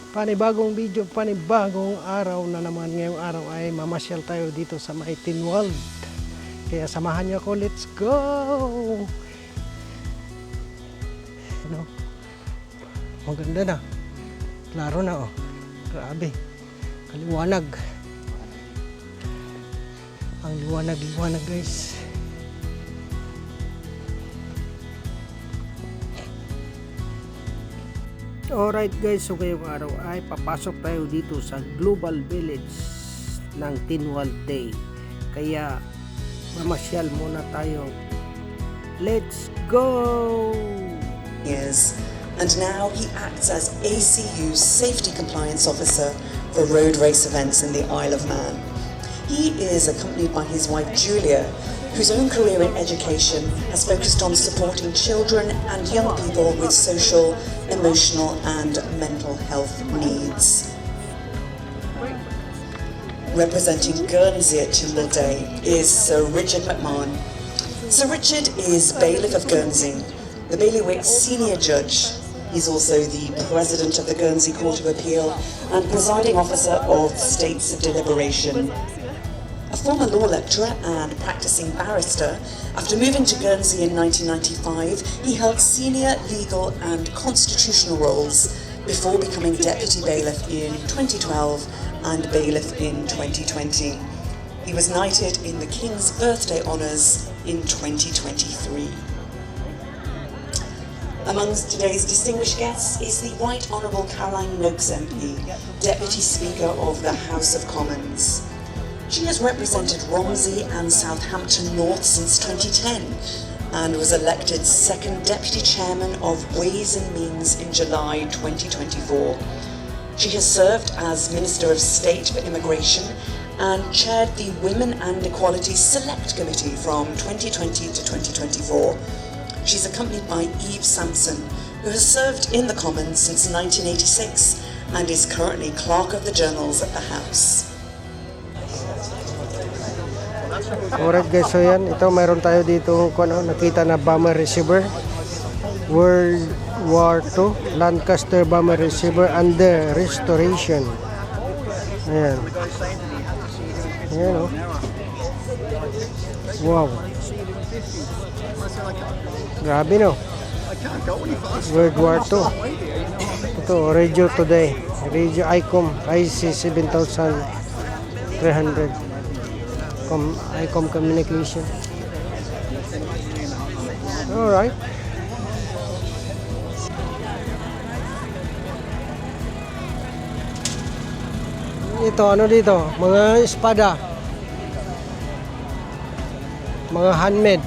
Panibagong video, panibagong araw na naman. Ngayong araw ay mamasyal tayo dito sa may Tin World. Kaya samahan niyo ako, let's go! Ano? Maganda na. Klaro na oh. Grabe. Kaliwanag. Ang liwanag guys. Alright guys, so ngayong araw ay papasok tayo dito sa Global Village ng Tin World Day. Kaya mamasyal muna tayo. Let's go! Years, and now he acts as ACU's Safety Compliance Officer for road race events in the Isle of Man. He is accompanied by his wife Julia, whose own career in education has focused on supporting children and young people with social, emotional and mental health needs. Representing Guernsey at Tin Day is Sir Richard McMahon. Sir Richard is Bailiff of Guernsey, the Bailiwick's senior judge. He's also the President of the Guernsey Court of Appeal and Presiding Officer of States of Deliberation. A former law lecturer and practicing barrister, after moving to Guernsey in 1995, he held senior legal and constitutional roles before becoming Deputy Bailiff in 2012 and Bailiff in 2020. He was knighted in the King's Birthday Honours in 2023. Amongst today's distinguished guests is the Right Honourable Caroline Nokes MP, Deputy Speaker of the House of Commons. She has represented Romsey and Southampton North since 2010 and was elected second Deputy Chairman of Ways and Means in July 2024. She has served as Minister of State for Immigration and chaired the Women and Equality Select Committee from 2020 to 2024. She's accompanied by Eve Sampson, who has served in the Commons since 1986 and is currently Clerk of the Journals at the House. Alright guys, so yan, ito mayroon tayo dito kung ano, nakita na bomber receiver, World War II Lancaster bomber receiver under restoration. Ayan. Ayan o. Wow. Grabe no. World War II. Ito, radio today. Radio ICOM IC 7300. ICOM communication. Alright. Ito, ano dito? Mga espada. Mga handmade.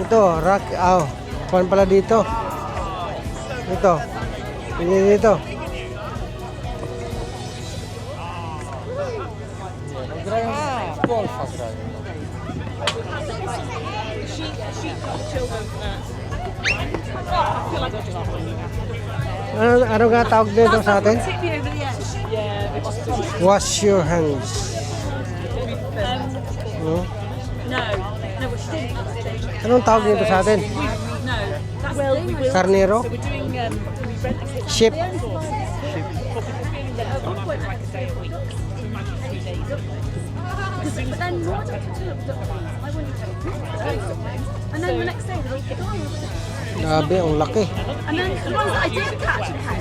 Ito, rock, kuhan pala dito. Ito. Pili dito. Ano nga tawag dito sa atin? Wash your hands. No? Anong tawag dito sa atin? Carnero? Sheep? Grabe, ang laki.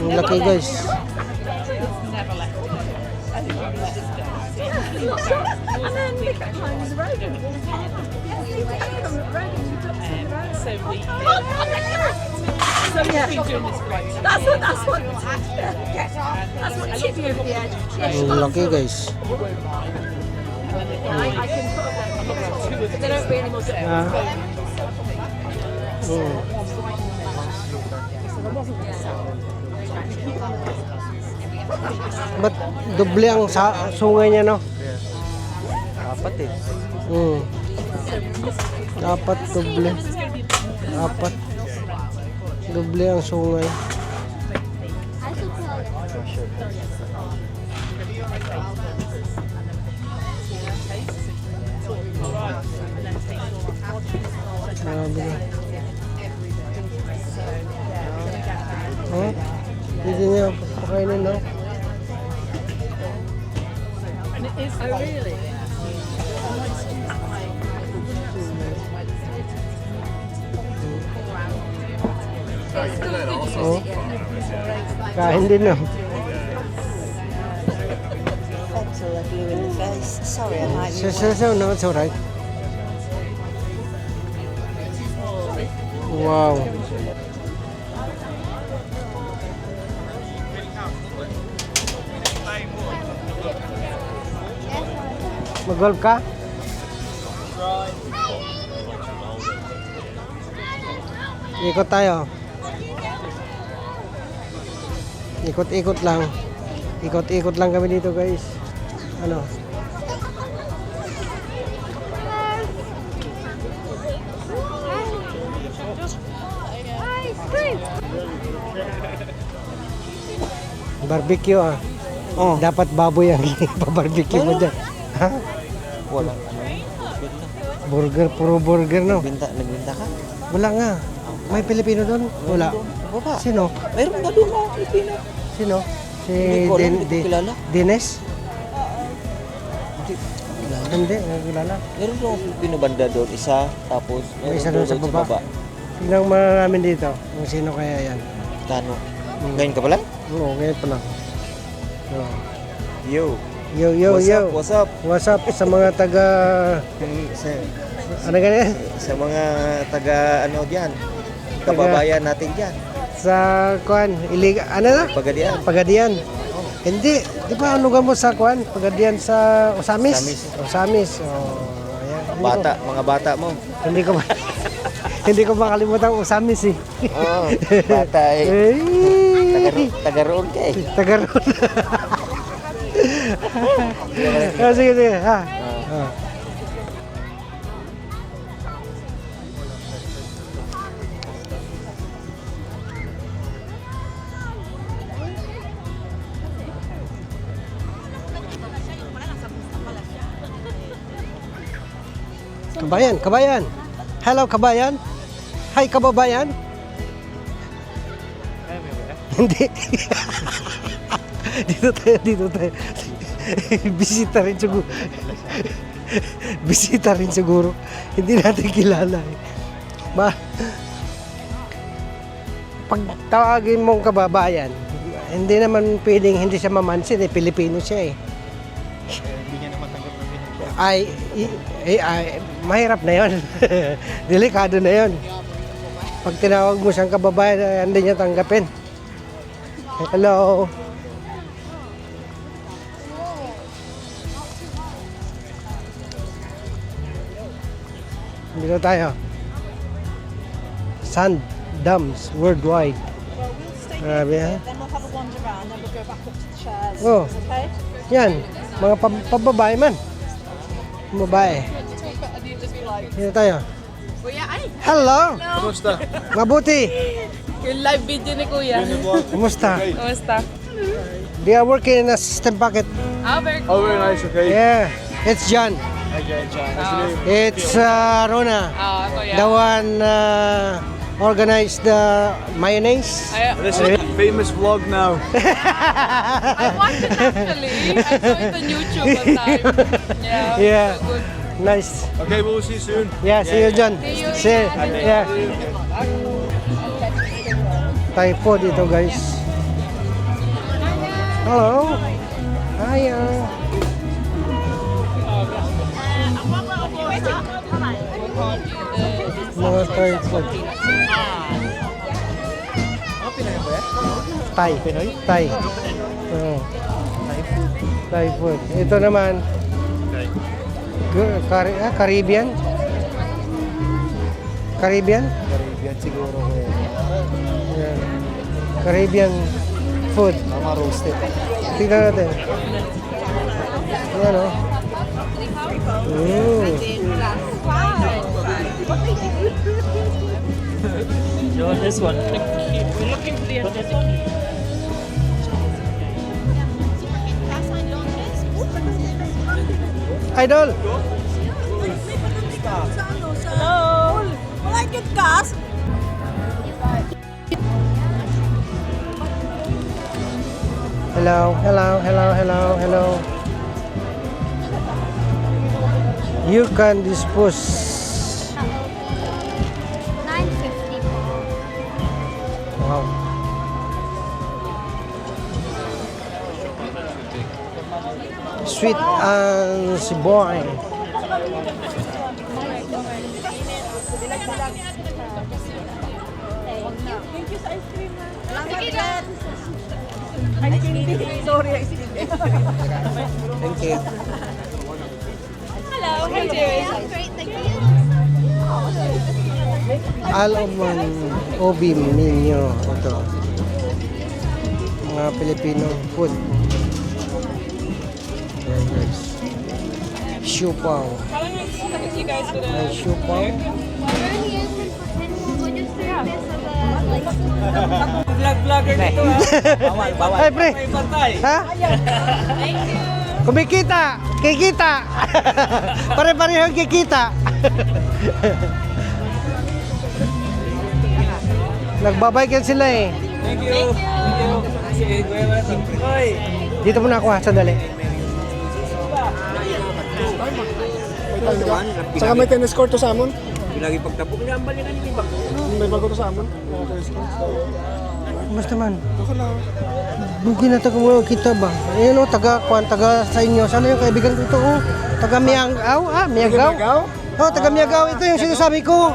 Ang laki guys. So yeah, that's what tipped me over the edge. Ang laki guys. I can put up but they don't really look at it. Ba't doble ang sungay niya no? Dapat eh. Dapat doble. Dapat doble ang sungay. Oh, really? Oh. Kain din no. That's all I blew in the face. Sorry, I might be So, no, it's alright. Wow. Mag-golf ka? Ikot tayo. Ikot-ikot lang. Ikot-ikot lang kami dito, guys. Ano? Barbecue ah. Oh. Dapat baboy ang pa-barbecue mo dyan. Ha? Wala. Burger, puro burger no? Nagbinta ka? Wala nga. May Pilipino doon? Wala. Baba. Sino? Mayroon na doon mga Pilipino. Sino? Si Hindi ko alam, hindi ko kilala. Dines? Hindi kilala. Hindi, hindi kilala. Meron doon ang Pilipino banda doon. Isa, tapos May isa doon sa baba. Tingnan mo namin dito. Kung sino kaya yan. Kano? Ngayon ka pala? Oo, ngayon pa lang. Oo. Yo. Yo, yo, What's yo. up? What's up? What's up sa mga taga... Sa, Ano ganyan? sa mga taga ano diyan. Kababayan natin diyan. Sa kuan, ano na? Pagadian. Pagadian. Hindi, di ba ano mo sa kuan? Pagadian sa Osamis? Osamis. Osamis. Oh, ayan. Bata, mga bata mo. Hindi ko hindi ko makalimutan ang Osamis eh. Oo, bata eh. Taga roon ka eh. Taga roon. Sige, sige. Ha. Ah. Kabayan, kabayan. Hello, kabayan. Hi, kababayan. Hindi. Dito tayo. Bisita rin siguro. Bisita rin siguro. Hindi natin kilala. Pag tawagin mong kababayan, hindi naman pwedeng hindi siya mamansin eh. Pilipino siya eh. Ay, mahirap na yon. Delikado na yon. Pag tinawag mo siyang kababayan, hindi niya tanggapin. Hello. Dito tayo. Sand dams worldwide. Grabe ha? Then we'll have a wander around, then we'll go back up to the chairs. Oh. Okay? Yan, mga pababae man. Babae. Dito tayo. Kuya, ay! Hello! Kumusta? Mabuti! Yung live video ni Kuya. Kumusta? Kumusta? They are working in a system packet. Ah, very Oh, cool. very nice, okay. Yeah, it's John. Okay, John. Nice to meet you. It's Rona. Ah, Kuya. The one organized the mayonnaise. This is a famous vlog now. I watched it actually. I saw it on YouTube one time. Yeah. Yeah. So good. Nice. Okay, we'll see you soon. Yeah, see you, John. See you, See, John. yeah. Thai food ito, guys. Hello. Hiya. Mga Thai food. Thai. Thai. Oo. Thai food. Ito naman. Caribbean? Caribbean? Caribbean siguro ko eh. Yeah. Caribbean food. Mga roasted. Tignan natin. Yan o. Show us this one. We're looking for the aesthetic. Idol! Hello! Will I get gas? Hello, hello, hello, hello, hello. You can dispose. 950 po. Wow. Sweet and Siboy. Thank you. Hello, how you doing? Great, thank you. Alomon Obi Minyo. Ito. Mga Filipino food. Ayan guys. Siupaw. How long is you guys for May siupaw. We're only open for 10 more. We'll just serve this of a, like, Vlogger dito ha. Ay, pre! May patay. Ha? Kumikita! Kikita! Pare-parehong kikita! Nagbabaykan sila eh. Thank you. Si Kuya Martin. Hoy. Dito muna ako ha, sandali. Saka may tennis court to sa amon. Lagi pagtapok niya ang balikan ni Bang. May bago to sa amon. Mga tennis court. Basta man. Ako lang. Bugi na taga mo kita ba? Ayan o, taga sa inyo. Sana yung kaibigan ko ito o. Taga Miagaw. Miagaw. Miagaw? Oh, taga Miagaw. Ito yung sinasabi ko.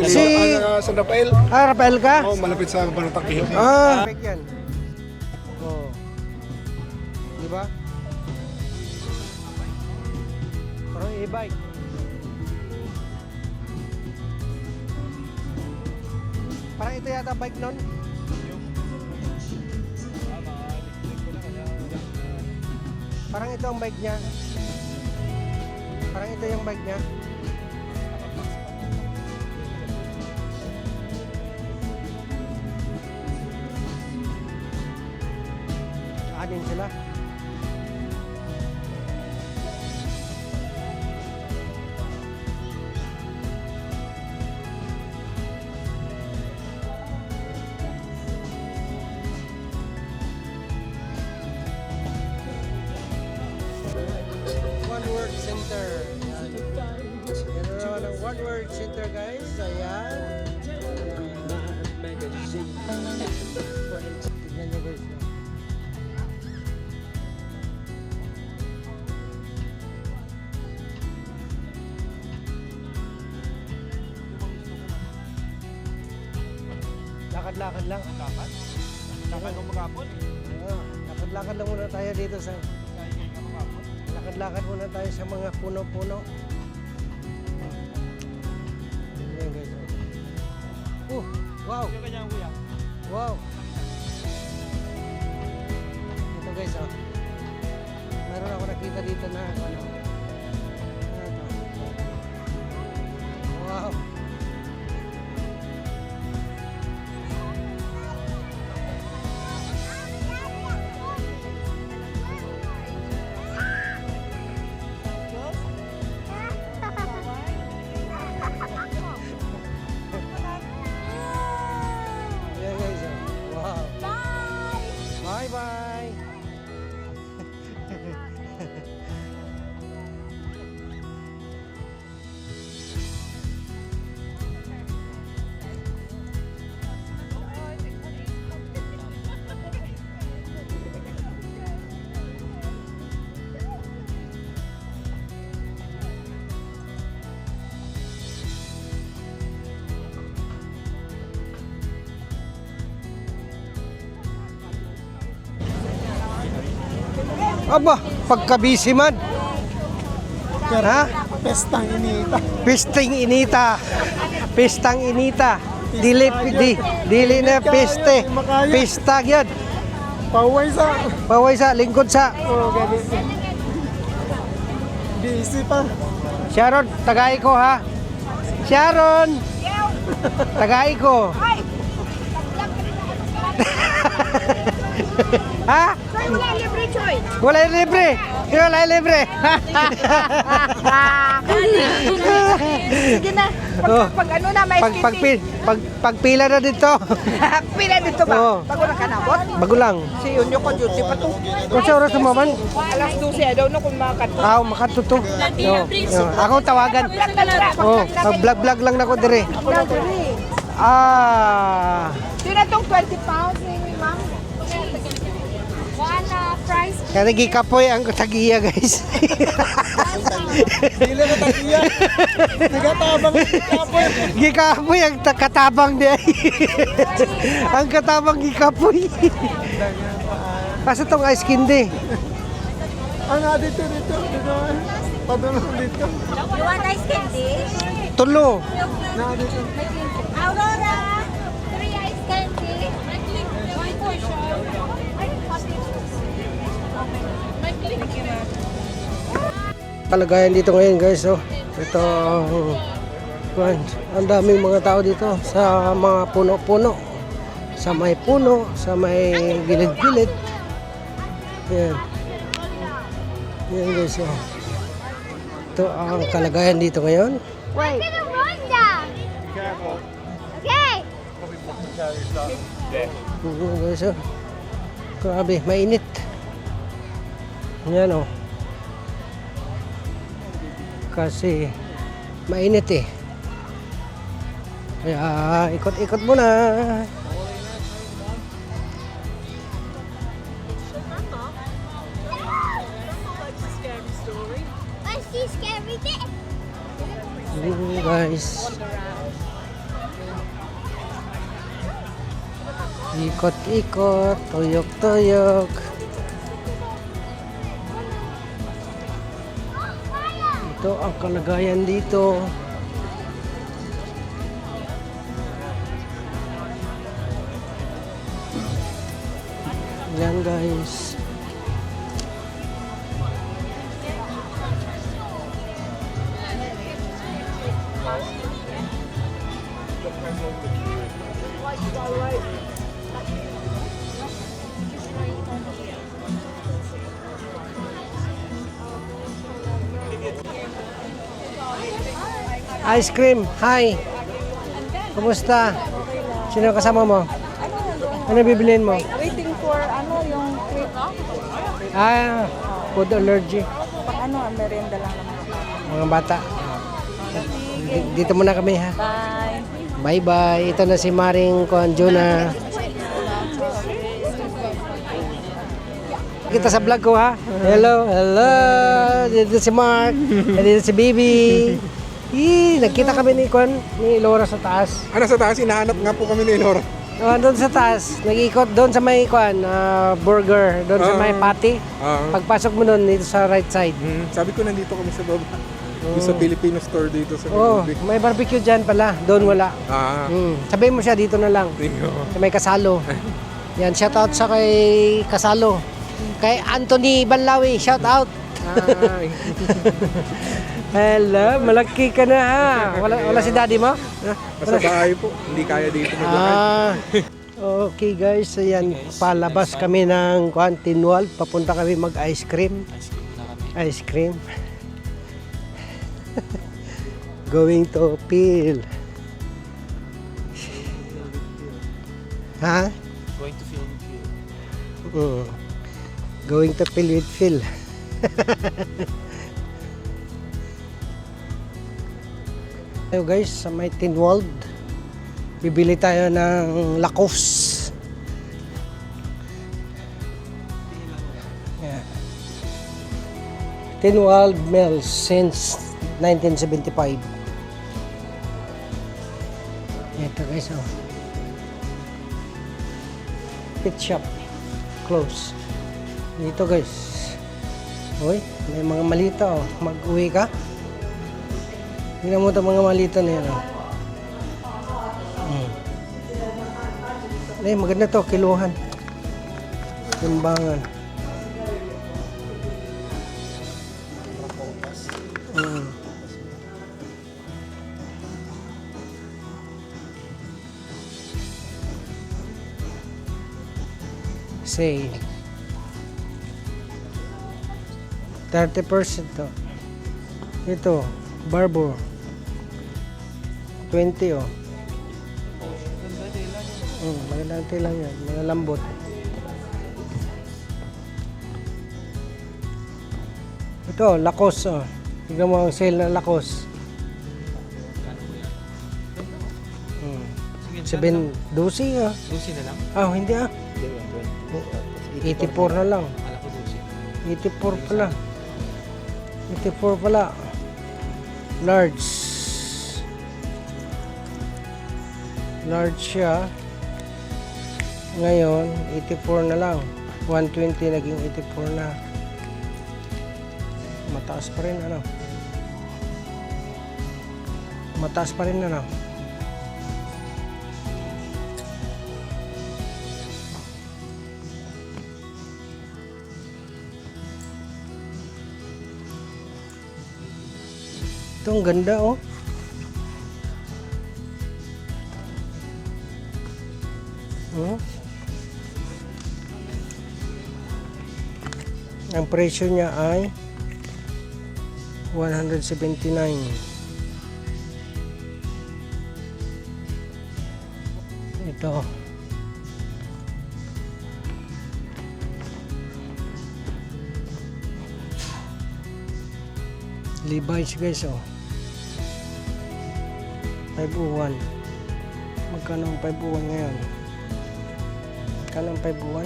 Si- San Rafael. Rafael ka? Oh, malapit sa Banatang Pihok. Yan. Oh. Di ba? Parang e-bike. Parang ito yata bike nun. Parang ito ang bike niya. Parang ito yung bike niya. Anin sila. One World Center. Yan na naman ang One World Center guys. Ayan. Tignan nyo guys. Lakad-lakad lang. Lakad? Lakad ng magapon? Lakad-lakad lang muna tayo dito sa... Lakad-lakad muna tayo sa mga puno-puno. Ayan guys. Wow! Wow! Ito guys oh. Meron ako nakita dito na ano. Ano ito? Wow! Ayan guys oh. Wow! Bye-bye! Aba, pagkabisi man. Ha? Pestang inita. Pisting inita. Pistang inita. Dili na piste. Pista gyud. Paway sa. Paway sa lingkod sa. Oh, gabi. Busy pa. Sharon, tagay ko ha. Sharon. Tagay ko. Ha? Wala libre. Wala libre. Sige na. Oh. Pag ano na, may Pagpila na dito. Pila dito ba? Oo. Bago na kanabot? Bago lang. Si Unyo ko duty pa to. Kung sa oras naman. Alas 12, daw na kung makakat. Makatuto. Ako tawagan. Oh, vlog lang na ko dire. Yun na tong 20 pounds ni ma'am. One fries. Kaya nagikapoy ang tagiya, guys. Dili na tagiya. Nagatabang kapoy. Gikapoy ang katabang di ay. Ang katabang gikapoy. Pasa tong ice candy. Dito. Padulong dito. You want ice candy? Tulo. Dito. Aurora. 3 ice candy. One portion. Kalagayan dito ngayon, guys. Oh. Ito ang daming mga tao dito sa mga puno-puno. Sa may puno, sa may gilid-gilid. Yan. Yan, guys. Oh. Ito ang kalagayan dito ngayon. I'm gonna run down. Okay. Guys, oh. Grabe, mainit. Yan, oh. Kasi mainit eh. Kaya ikot-ikot muna. I see scary thing. Guys. Ikot-ikot, tuyok-tuyok. Ito ang kalagayan dito. Yan, guys. Ice cream. Hi. Kumusta? Sino kasama mo? Ano bibiliin mo? Waiting for yung crepe. Food allergy. Pag merienda lang naman. Mga bata. Dito muna kami, ha. Bye. Bye-bye. Ito na si Maring Jonah. Kita sa vlog ko, ha. Hello. Dito si Mark. Dito si Bibi. Nagkita kami ni Laura sa taas. Sa taas, hinahanap nga po kami ni Laura. Doon sa taas, nag-ikot doon sa may burger, doon sa may patty. Pagpasok mo doon dito sa right side. Sabi ko nandito kami sa baba. Yung sa Filipino store dito sa Gabi. May barbecue dyan pala, doon wala. Sabihin mo siya dito na lang. Sa may Kasalo. Yan, shout out sa kay Kasalo. Kay Anthony Banlawi, shout out. Hello, malaki ka na, ha. Wala si daddy mo? Sa bahay po, hindi kaya dito maglakad. Okay, guys, ayan, palabas kami ng Tinwal. Papunta kami mag-ice cream. Ice cream. Going to Phil. Ha? Going to film Going to Phil with Phil. Tayo, guys, sa may Tinwald. Bibili tayo ng Lacoste. Yeah. Tinwald Mills since 1975. Ito, guys, oh. Pit shop. Close. Dito, guys. Uy, may mga malita, oh. Mag-uwi ka. Tingnan mo ito mga malita na yan, oh. Maganda to, kiluhan. Timbangan. Sale. 30% to. Ito, Barbour. 20 oh. Magandang tilang yan. Mga lambot. Ito, Lacoste oh. Tignan mo ang sale ng Lacoste. 7, 12 ah. 12 na lang? Ah, hindi ah. 84 na lang. Akala ko 84 12. pala. 84 pala. Large. Large siya. Ngayon, 84 na lang. 120 naging 84 na. Mataas pa rin ano. Mataas pa rin ano. Ito ang ganda oh. Oh. Ang presyo niya ay 179. Ito. Levi's guys oh. 501. Magkano ang 501 ngayon? Magkano ang 501?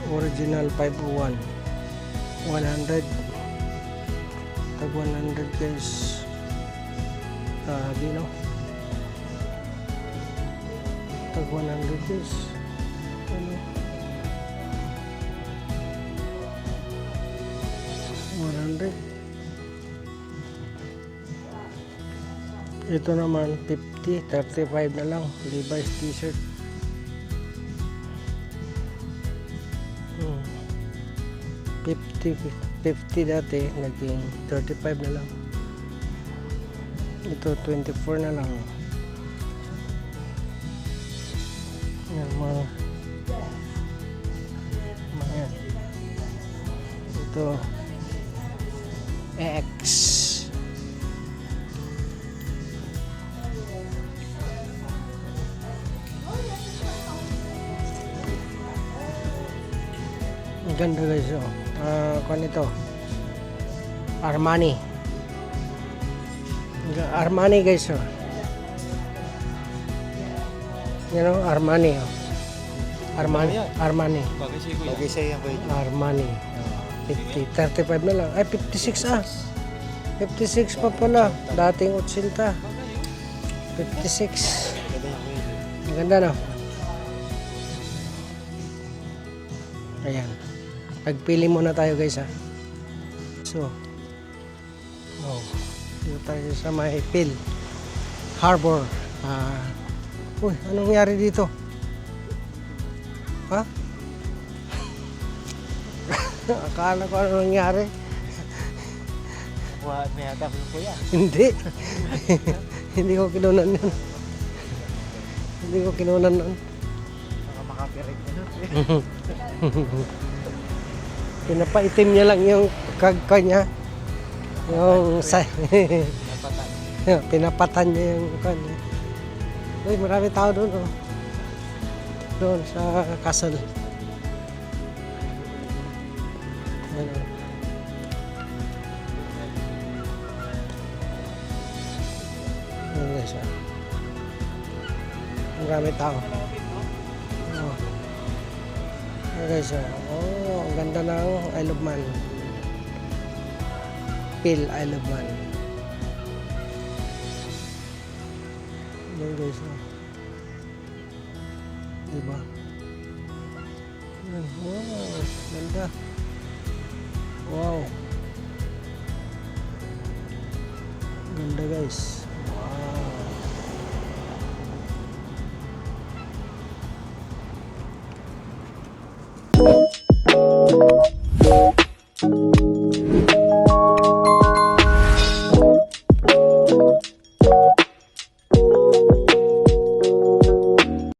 Original 501. 100. Tag 100 guys. Di no? Tag 100 guys. Ano? 100. Ito naman 50, 35 na lang. Levi's t-shirt. 50 dati, naging 35 na lang. Ito 24 na lang. Yan mga yan. Ito X. Ang ganda guys oh. Kung ito Armani guys oh. You know, Armani oh. Armani Bagay siya kuya. Bagay sa'yo yan, Kuya Joe. Armani 50, 35 na lang. Ay, 56 ah. 56 pa pala. Dating 80. 56. Ganda yan, Kuya Joe. Ang ganda no? Ayan. Pagpili muna tayo guys ha. So. Oh. Dito tayo sa may Pearl Harbor. Uy, anong nangyari dito? Ha? Akala ko ano nangyari. What, may hadap yung Kuya. Hindi. Hindi ko kinunan yun. Hindi ko kinunan nun. Baka makapirig na nun. Pinapaitim niya lang yung kanya. Yung sa... Pinapatan niya yung kanya. Uy, marami tao doon oh. Doon sa castle. Ayan oh. Ayan guys oh. Marami tao. Oh. Ayan guys oh. Oh, ang ganda ng Isle of Man. Pearl Isle of Man. Ayan guys oh. Diba? Ayan. Wow, ganda. Wow. Ganda guys. Wow.